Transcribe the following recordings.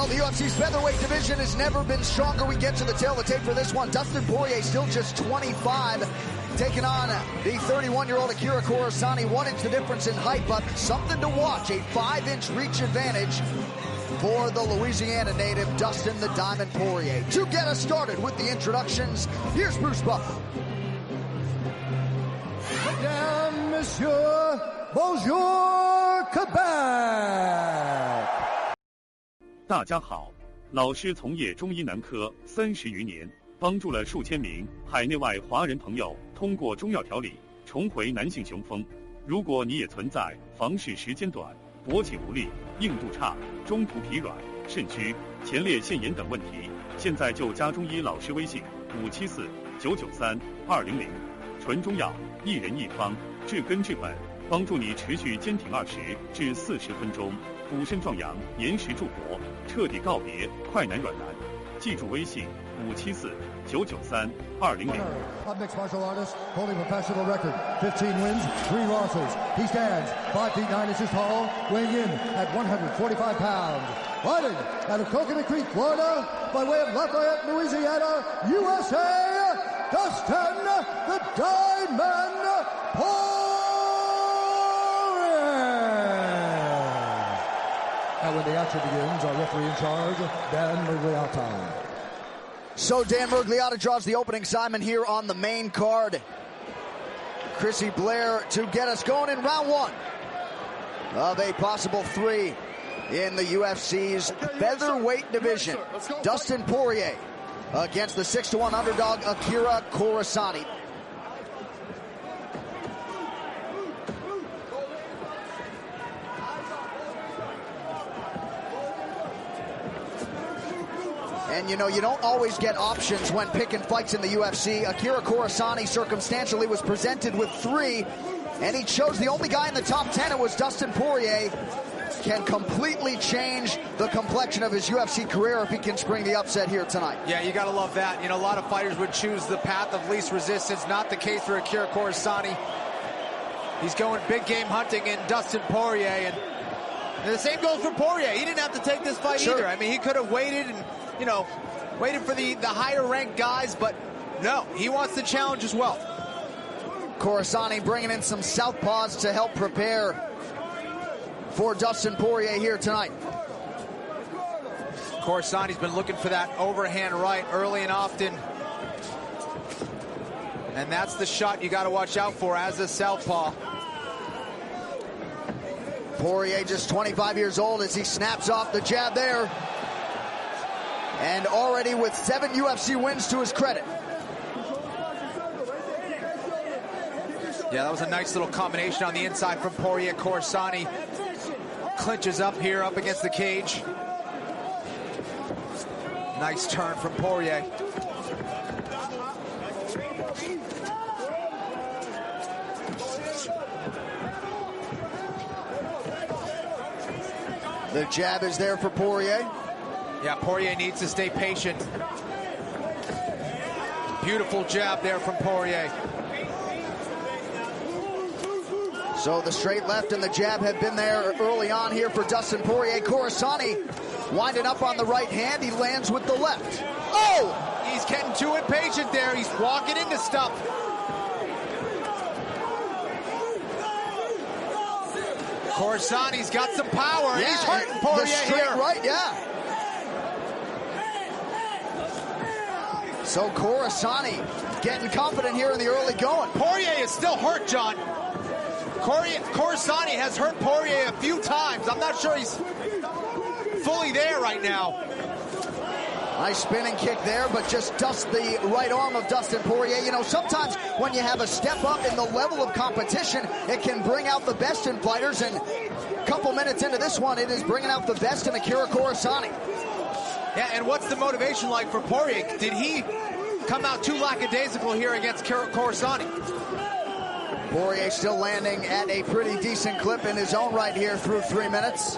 Well, the UFC's featherweight division has never been stronger. We get to the tail of the tape for this one. Dustin Poirier still just 25, taking on the 31-year-old Akira Corassani. 1 inch the difference in height, but something to watch. A 5-inch reach advantage for the Louisiana native, Dustin the Diamond Poirier. To get us started with the introductions, here's Bruce Buffer. Mesdames, Messieurs, bonjour, Quebec! 大家好，老师从业中医男科30余年，帮助了数千名海内外华人朋友通过中药调理重回男性雄风。如果你也存在房事时间短、勃起无力、硬度差、中途疲软、肾虚、前列腺炎等问题，现在就加中医老师微信574-993-200，纯中药，一人一方，治根治本，帮助你持续坚挺20至40分钟，补肾壮阳，延时助勃，彻底告别快男软男。记住微信574-993-200。A mixed martial artist holding professional record, 15 wins, 3 losses. He stands 5 feet 9 inches tall, weighing in at 145 pounds. Fighting out of Coconut Creek, Florida, by way of Lafayette, Louisiana, USA, Dustin the Diamond Poirier. And when the action begins, our referee in charge, Dan Murgliata. So Dan Murgliata draws the opening assignment here on the main card. Chrissy Blair to get us going in round 1 of a possible 3 in the UFC's featherweight division. Dustin Poirier against the 6-1 underdog Akira Corassani. And you know, you don't always get options when picking fights in the UFC. Akira Corassani circumstantially was presented with 3, and he chose the only guy in the top 10. It was Dustin Poirier. Can completely change the complexion of his UFC career if he can spring the upset here tonight. Yeah, you gotta love that. You know, a lot of fighters would choose the path of least resistance. Not the case for Akira Corassani. He's going big game hunting in Dustin Poirier, and the same goes for Poirier. He didn't have to take this fight either. I mean, he could have waited and, you know, waited for the higher ranked guys, but no, he wants the challenge as well. Corassani bringing in some southpaws to help prepare for Dustin Poirier here tonight. Corassani's been looking for that overhand right early and often. And that's the shot you got to watch out for as a southpaw. Poirier just 25 years old as he snaps off the jab there. And already with 7 UFC wins to his credit. Yeah, that was a nice little combination on the inside from Poirier. Corassani clinches up here, up against the cage. Nice turn from Poirier. The jab is there for Poirier. Yeah, Poirier needs to stay patient. Beautiful jab there from Poirier. So the straight left and the jab have been there early on here for Dustin Poirier. Corassani winding up on the right hand. He lands with the left. Oh! He's getting too impatient there. He's walking into stuff. Corassani's got some power. Yeah, he's hurting Poirier the straight here. Right, yeah. So Corassani getting confident here in the early going. Poirier is still hurt, John. Corassani has hurt Poirier a few times. I'm not sure he's fully there right now. Nice spinning kick there, but just dusts the right arm of Dustin Poirier. You know, sometimes when you have a step up in the level of competition, it can bring out the best in fighters, and a couple minutes into this one, it is bringing out the best in Akira Corassani. Yeah, and what's the motivation like for Poirier? Did he come out too lackadaisical here against Corassani? Poirier still landing at a pretty decent clip in his own right here through 3 minutes.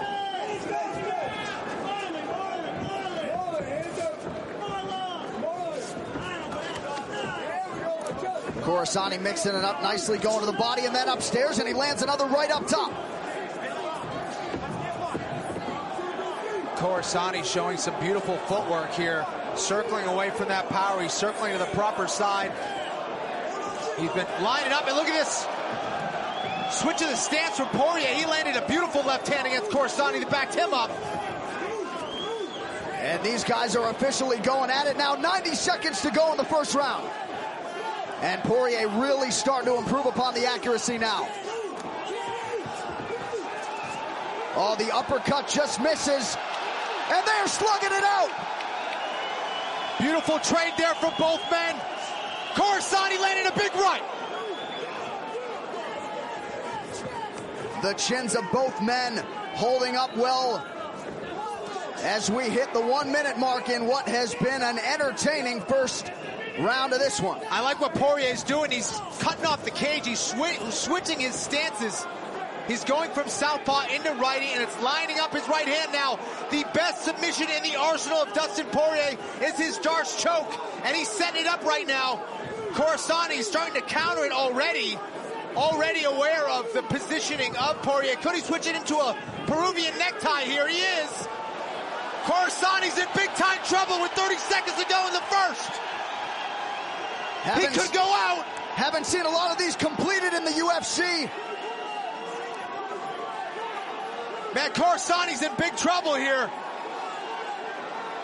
Corassani mixing it up nicely, going to the body and then upstairs, and he lands another right up top. Corsani showing some beautiful footwork here, circling away from that power. He's circling to the proper side. He's been lining up, and look at this. Switch of the stance from Poirier. He landed a beautiful left hand against Corsani that backed him up. And these guys are officially going at it now. 90 seconds to go in the first round. And Poirier really starting to improve upon the accuracy now. Oh, the uppercut just misses. And they're slugging it out. Beautiful trade there from both men. Corsani landed a big right. The chins of both men holding up well as we hit the 1 minute mark in what has been an entertaining first round of this one. I like what Poirier's doing. He's cutting off the cage. He's switching his stances. He's going from southpaw into righty, and it's lining up his right hand now. The best submission in the arsenal of Dustin Poirier is his Darce choke, and he's setting it up right now. Corsani's starting to counter it already aware of the positioning of Poirier. Could he switch it into a Peruvian necktie? Here he is. Corsani's in big time trouble with 30 seconds to go in the first. He could go out. Haven't seen a lot of these completed in the UFC. Man, Corsani's in big trouble here.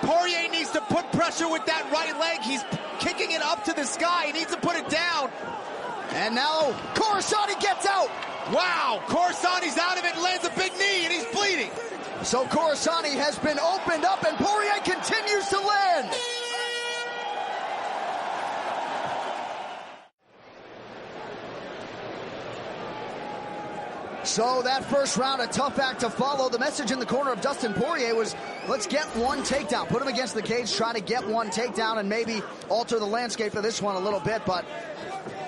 Poirier needs to put pressure with that right leg. He's kicking it up to the sky. He needs to put it down. And now Corsani gets out. Wow, Corsani's out of it and lands a big knee, and he's bleeding. So Corsani has been opened up, and Poirier continues to land. So that first round, a tough act to follow. The message in the corner of Dustin Poirier was, let's get one takedown. Put him against the cage, try to get one takedown, and maybe alter the landscape of this one a little bit. But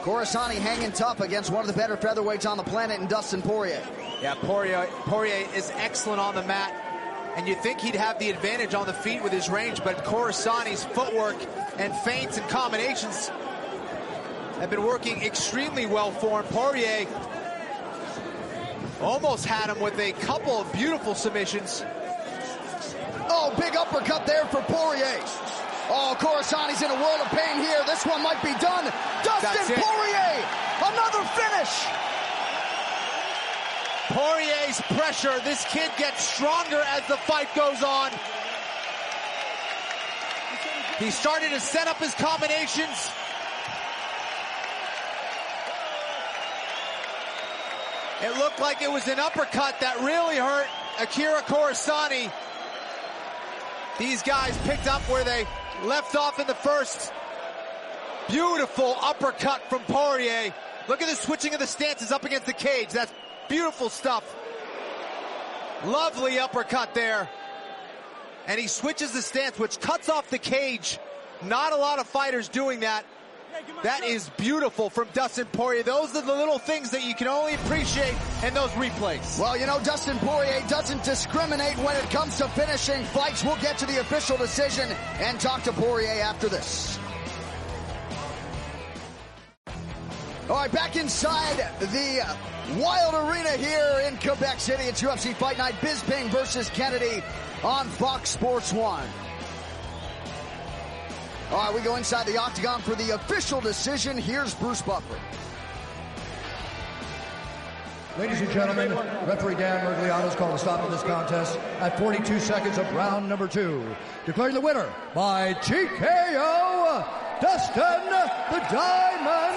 Corsani hanging tough against one of the better featherweights on the planet in Dustin Poirier. Yeah, Poirier is excellent on the mat, and you think he'd have the advantage on the feet with his range, but Corsani's footwork and feints and combinations have been working extremely well for him. Poirier almost had him with a couple of beautiful submissions. Oh, big uppercut there for Poirier. Oh, Corsani's in a world of pain here. This one might be done. Dustin Poirier, another finish. Poirier's pressure. This kid gets stronger as the fight goes on. He started to set up his combinations. It looked like it was an uppercut that really hurt Akira Corsani. These guys picked up where they left off in the first. Beautiful uppercut from Poirier. Look at the switching of the stances up against the cage. That's beautiful stuff. Lovely uppercut there. And he switches the stance, which cuts off the cage. Not a lot of fighters doing that. That is beautiful from Dustin Poirier. Those are the little things that you can only appreciate in those replays. Well, you know, Dustin Poirier doesn't discriminate when it comes to finishing fights. We'll get to the official decision and talk to Poirier after this. All right, back inside the Wild Arena here in Quebec City. It's UFC Fight Night, Bisping versus Kennedy on Fox Sports 1. All right, we go inside the octagon for the official decision. Here's Bruce Buffer. Ladies and gentlemen, referee Dan Mergliano's called a stop to this contest at 42 seconds of round number 2. Declaring the winner by TKO, Dustin the Diamond